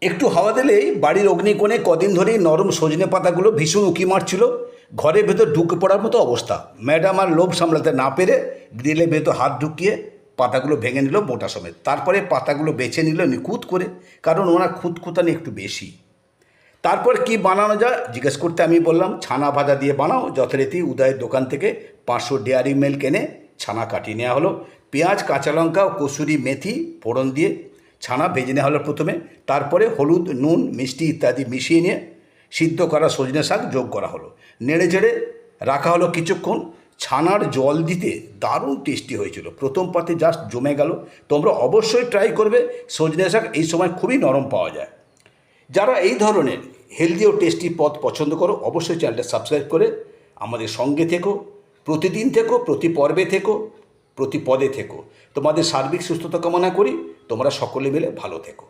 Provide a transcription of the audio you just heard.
একটু হাওয়া দিলেই বাড়ির অগ্নিকোণে কদিন ধরেই নরম সজনে পাতাগুলো ভীষণ উঁকি মারছিল। ঘরের ভেতর ঢুকে পড়ার মতো অবস্থা। ম্যাডাম আর লোভ সামলাতে না পেরে গ্রিলের ভেতর হাত ঢুকিয়ে পাতাগুলো ভেঙে নিল মোটা সমেত। তারপরে পাতাগুলো বেছে নিল নিখুঁত করে, কারণ ওনার খুঁতখুঁতানি একটু বেশি। তারপর কি বানানো যায় জিজ্ঞেস করতে আমি বললাম, ছানা ভাজা দিয়ে বানাও। যথারীতি উদয়ের দোকান থেকে 500 ডেয়ারি মিল্ক এনে ছানা কাটিয়ে নেওয়া হলো। পেঁয়াজ, কাঁচা লঙ্কা ও কসুরি মেথি ফোড়ন দিয়ে ছানা ভেজে নেওয়া হলো প্রথমে। তারপরে হলুদ, নুন, মিষ্টি ইত্যাদি মিশিয়ে নিয়ে সিদ্ধ করা সজনে শাক যোগ করা হলো। নেড়ে চেড়ে রাখা হলো কিছুক্ষণ। ছানার জল দিতে দারুণ টেস্টি হয়েছিল। প্রথম পাতে জাস্ট জমে গেল। তোমরা অবশ্যই ট্রাই করবে। সজনে শাক এই সময় খুবই নরম পাওয়া যায়। যারা এই ধরনের হেলদি ও টেস্টি পদ পছন্দ করো, অবশ্যই চ্যানেলটা সাবস্ক্রাইব করে আমাদের সঙ্গে থেকো। প্রতিদিন থেকো, প্রতি পর্বে থেকো, প্রতি পদে থেকো। তোমাদের সার্বিক সুস্থতা কামনা করি। তোমরা সকলে মিলে ভালো থেকো।